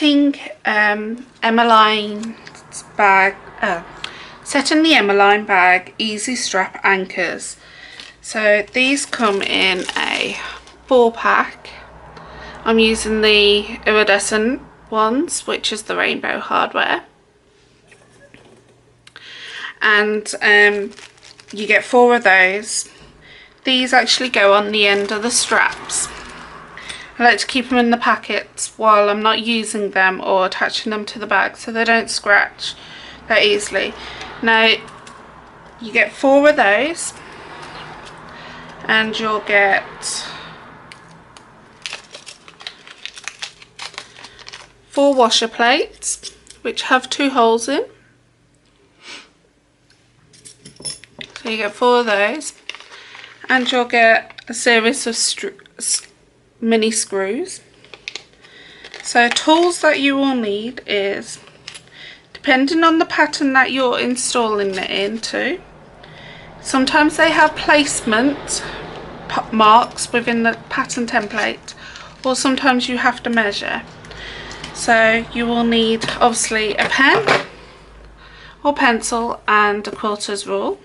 setting Emmaline's bag, setting the Emmaline bag easy strap anchors. So these come in a 4-pack. I'm using the iridescent ones, which is the rainbow hardware, and you get 4 of those. These actually go on the end of the straps. I like to keep them in the packets while I'm not using them or attaching them to the bag so they don't scratch that easily. Now you get 4 of those, and you'll get 4 washer plates which have 2 holes in. So you get 4 of those, and you'll get a series of mini screws. So tools that you will need is, depending on the pattern that you're installing it into, sometimes they have placement marks within the pattern template, or sometimes you have to measure. So you will need obviously a pen or pencil and a quilter's rule.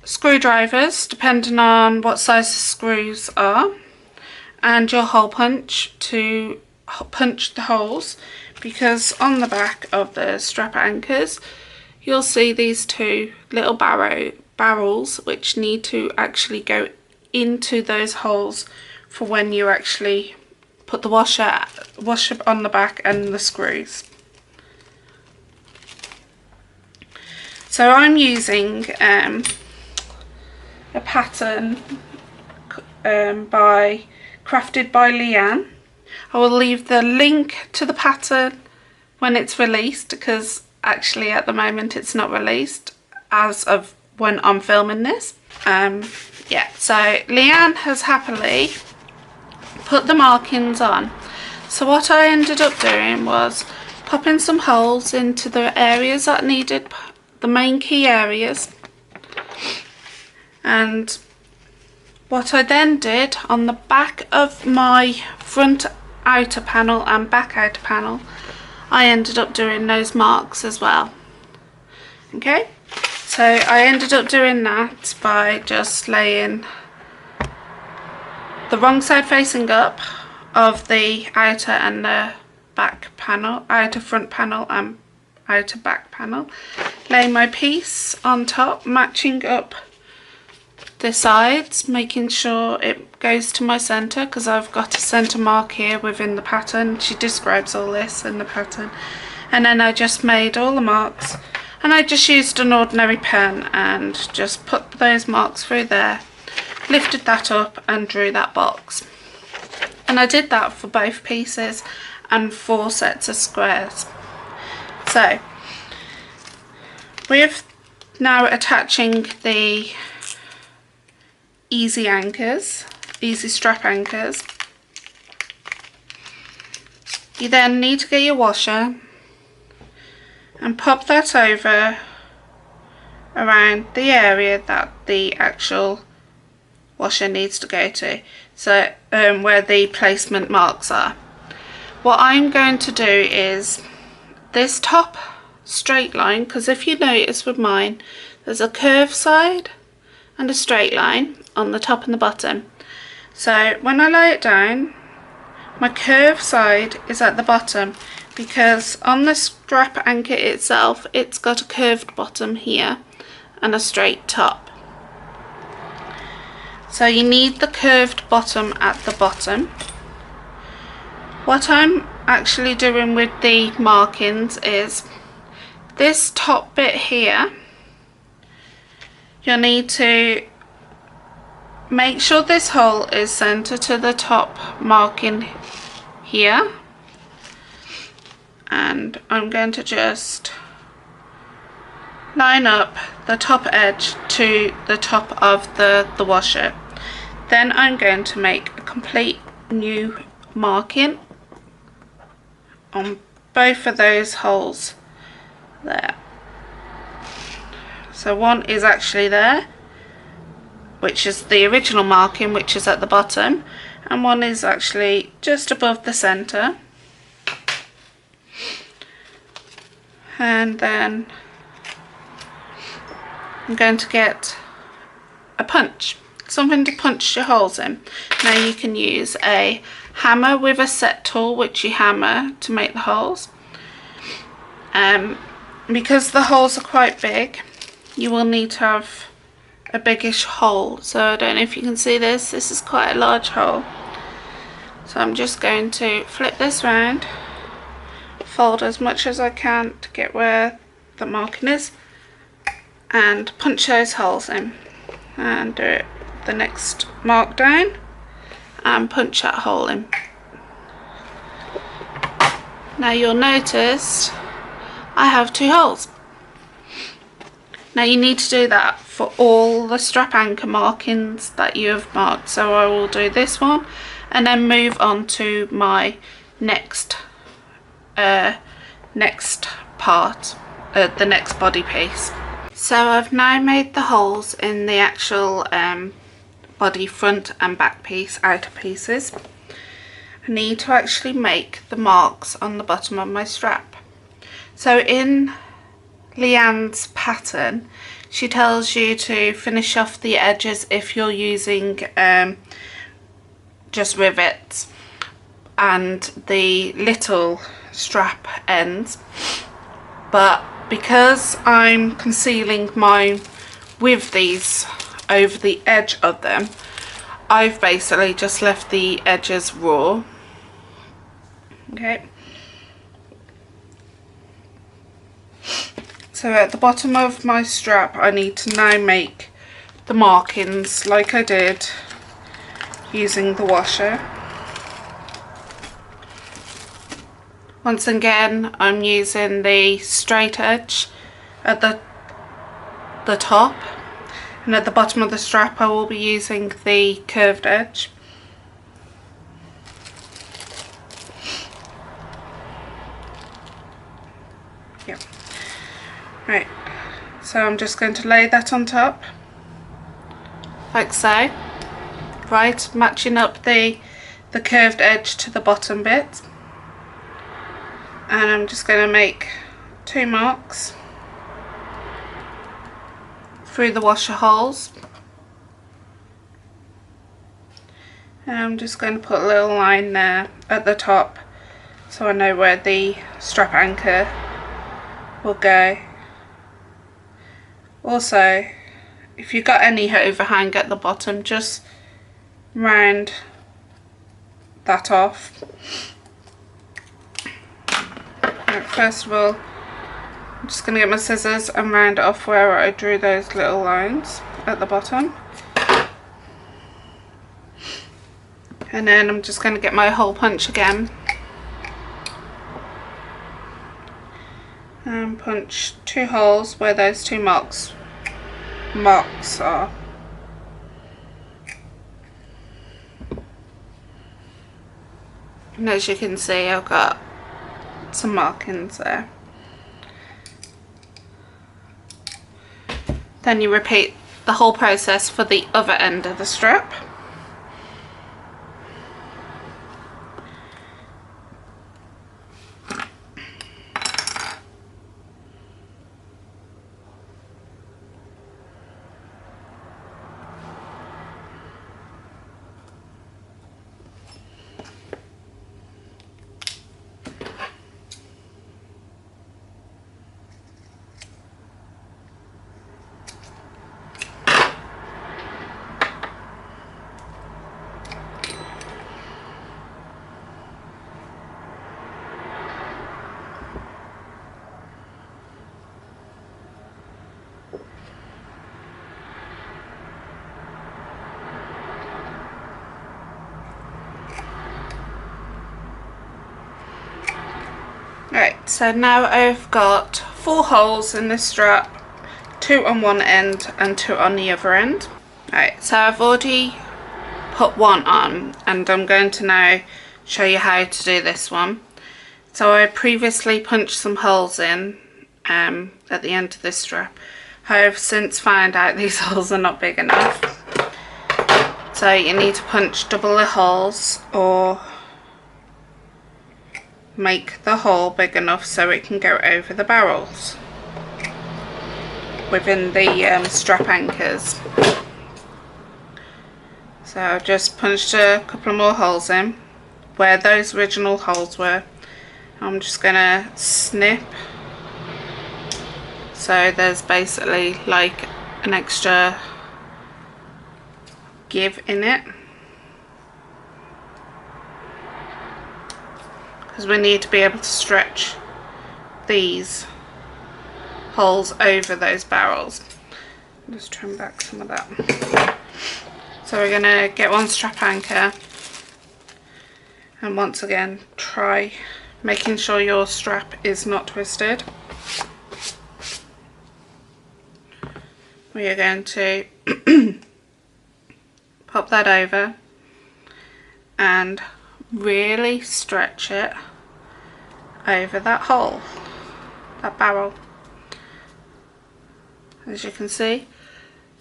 Screwdrivers, depending on what size the screws are, and your hole punch to punch the holes, because on the back of the strap anchors you'll see these 2 little barrels which need to actually go into those holes for when you actually put the washer on the back and the screws. So I'm using a pattern crafted by Leanne. I will leave the link to the pattern when it's released, because actually at the moment it's not released as of when I'm filming this. Yeah, so Leanne has happily put the markings on. So what I ended up doing was popping some holes into the areas that needed, the main key areas. And what I then did on the back of my front outer panel and back outer panel, I ended up doing those marks as well. Okay, so I ended up doing that by just laying the wrong side facing up of the outer and the back panel, outer front panel and outer back panel, laying my piece on top, matching up the sides, making sure it goes to my center, because I've got a center mark here within the pattern. She describes all this in the pattern. And then I just made all the marks, and I just used an ordinary pen and just put those marks through there, lifted that up and drew that box. And I did that for both pieces and 4 sets of squares. So with now attaching the easy strap anchors, you then need to get your washer and pop that over around the area that the actual washer needs to go to, so where the placement marks are. What I'm going to do is this top straight line, because if you notice with mine there's a curved side and a straight line on the top and the bottom. So when I lay it down, my curved side is at the bottom, because on the strap anchor itself it's got a curved bottom here and a straight top. So you need the curved bottom at the bottom. What I'm actually doing with the markings is this top bit here, you'll need to make sure this hole is centered to the top marking here, and I'm going to just line up the top edge to the top of the washer. Then I'm going to make a complete new marking on both of those holes there. So one is actually there which is the original marking, which is at the bottom, and one is actually just above the centre. And then I'm going to get a punch, something to punch your holes in. Now you can use a hammer with a set tool, which you hammer to make the holes. Because the holes are quite big, you will need to have a biggish hole. So I don't know if you can see this, this is quite a large hole. So I'm just going to flip this round, fold as much as I can to get where the marking is, and punch those holes in, and do the next mark down and punch that hole in. Now you'll notice I have 2 holes. Now you need to do that for all the strap anchor markings that you have marked. So I will do this one and then move on to my next part, the next body piece. So I've now made the holes in the actual body front and back piece, outer pieces. I need to actually make the marks on the bottom of my strap. So in Leanne's pattern, she tells you to finish off the edges if you're using just rivets and the little strap ends, but because I'm concealing mine with these over the edge of them, I've basically just left the edges raw. Okay, so at the bottom of my strap I need to now make the markings like I did using the washer. Once again, I'm using the straight edge at the top, and at the bottom of the strap I will be using the curved edge. Yep. Right, so I'm just going to lay that on top, like so. Right, matching up the curved edge to the bottom bit. And I'm just going to make 2 marks through the washer holes, and I'm just going to put a little line there at the top so I know where the strap anchor will go. Also, if you've got any overhang at the bottom, just round that off. First of all, I'm just going to get my scissors and round it off where I drew those little lines at the bottom. And then I'm just going to get my hole punch again and punch 2 holes where those 2 marks are. And as you can see, I've got some markings there. Then you repeat the whole process for the other end of the strap. Right, so now I've got 4 holes in this strap, 2 on one end and 2 on the other end. Right, so I've already put 1 on, and I'm going to now show you how to do this one. So I previously punched some holes in at the end of this strap. I have since found out these holes are not big enough. So you need to punch double the holes or make the hole big enough so it can go over the barrels within the strap anchors. So I've just punched a couple of more holes in where those original holes were. I'm just going to snip so there's basically like an extra give in it, because we need to be able to stretch these holes over those barrels. Just trim back some of that. So we're going to get one strap anchor, and once again try making sure your strap is not twisted. We are going to pop that over and really stretch it over that hole, that barrel. As you can see,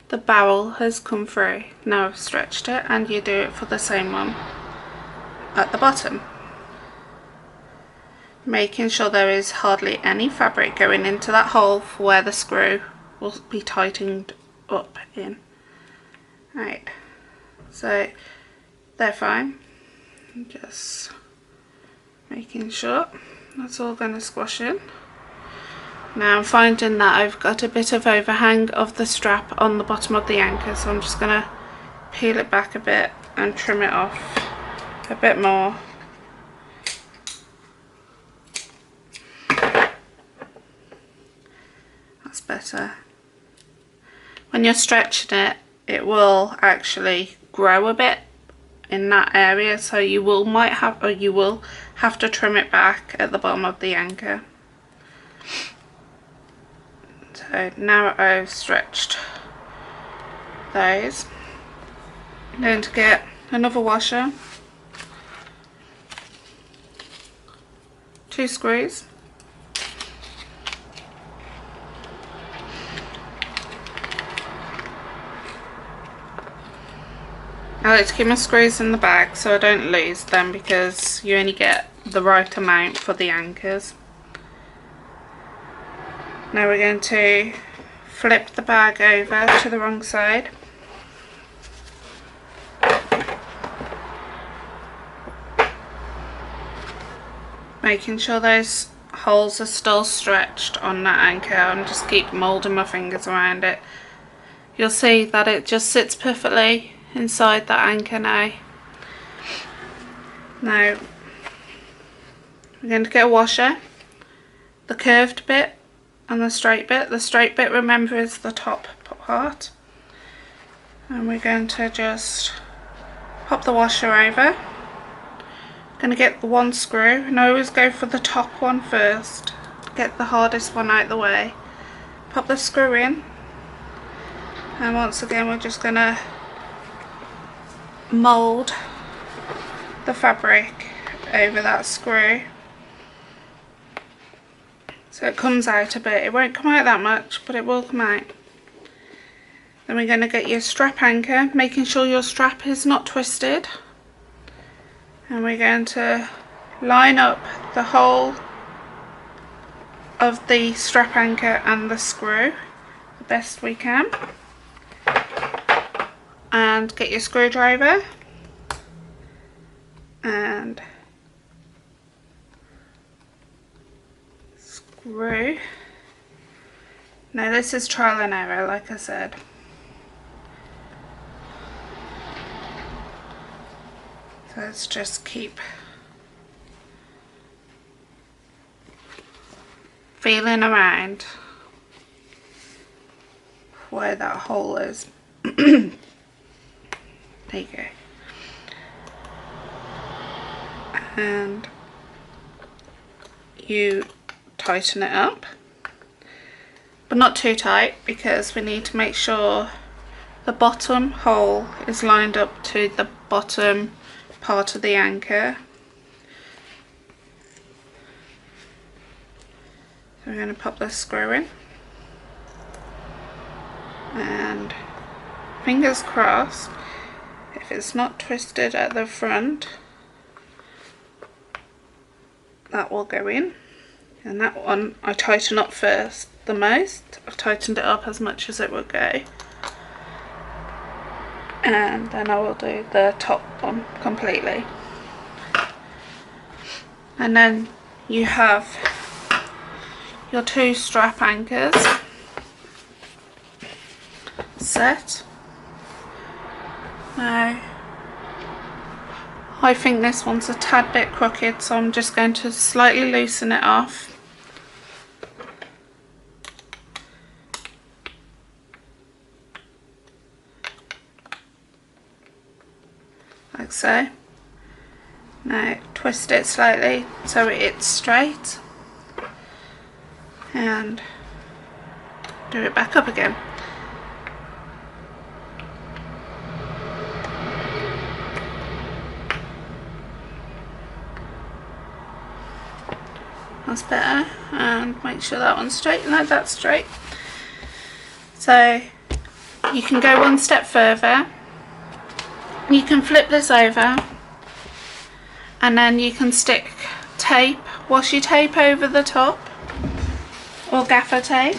the barrel has come through. Now I've stretched it, and you do it for the same one at the bottom, making sure there is hardly any fabric going into that hole for where the screw will be tightened up in. Right, so they're fine. Just making sure that's all going to squash in. Now I'm finding that I've got a bit of overhang of the strap on the bottom of the anchor, so I'm just going to peel it back a bit and trim it off a bit more. That's better. When you're stretching it, it will actually grow a bit in that area, so you will have to trim it back at the bottom of the anchor. So now I've stretched those, I'm going to get another washer, 2 screws, I like to keep my screws in the bag so I don't lose them, because you only get the right amount for the anchors. Now we're going to flip the bag over to the wrong side. Making sure those holes are still stretched on that anchor, and just keep moulding my fingers around it. You'll see that it just sits perfectly inside that anchor now. Now we're going to get a washer, the curved bit and the straight bit. The straight bit, remember, is the top part, and we're going to just pop the washer over. Going to get the one screw, and I always go for the top one first to get the hardest one out of the way. Pop the screw in, and once again we're just going to mould the fabric over that screw so it comes out a bit. It won't come out that much, but it will come out. Then we're going to get your strap anchor, making sure your strap is not twisted, and we're going to line up the hole of the strap anchor and the screw the best we can. And get your screwdriver and screw. Now this is trial and error, like I said. So let's just keep feeling around where that hole is. There you go. And you tighten it up, but not too tight, because we need to make sure the bottom hole is lined up to the bottom part of the anchor. So we're going to pop this screw in, and fingers crossed if it's not twisted at the front, that will go in. And that one I tighten up first the most. I've tightened it up as much as it would go. And then I will do the top one completely. And then you have your 2 strap anchors set. Now, I think this one's a tad bit crooked, so I'm just going to slightly loosen it off. Like so. Now twist it slightly so it's straight and do it back up again. That's better, and make sure that one's straight and like that's straight. So you can go one step further. You can flip this over and then you can stick tape, washi tape over the top, or gaffer tape.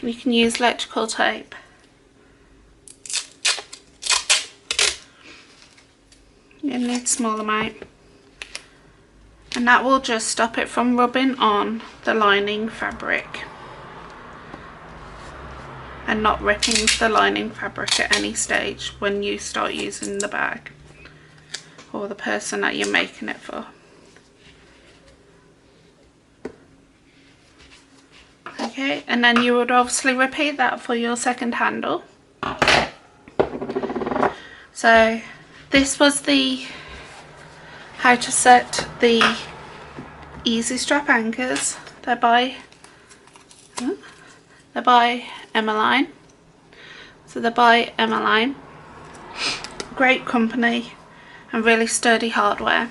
You can use electrical tape. You need a small amount. And that will just stop it from rubbing on the lining fabric and not ripping the lining fabric at any stage when you start using the bag or the person that you're making it for. Okay, and then you would obviously repeat that for your second handle. So this was the how to set the easy strap anchors. They're by Emmaline. So they're by Emmaline. Great company and really sturdy hardware.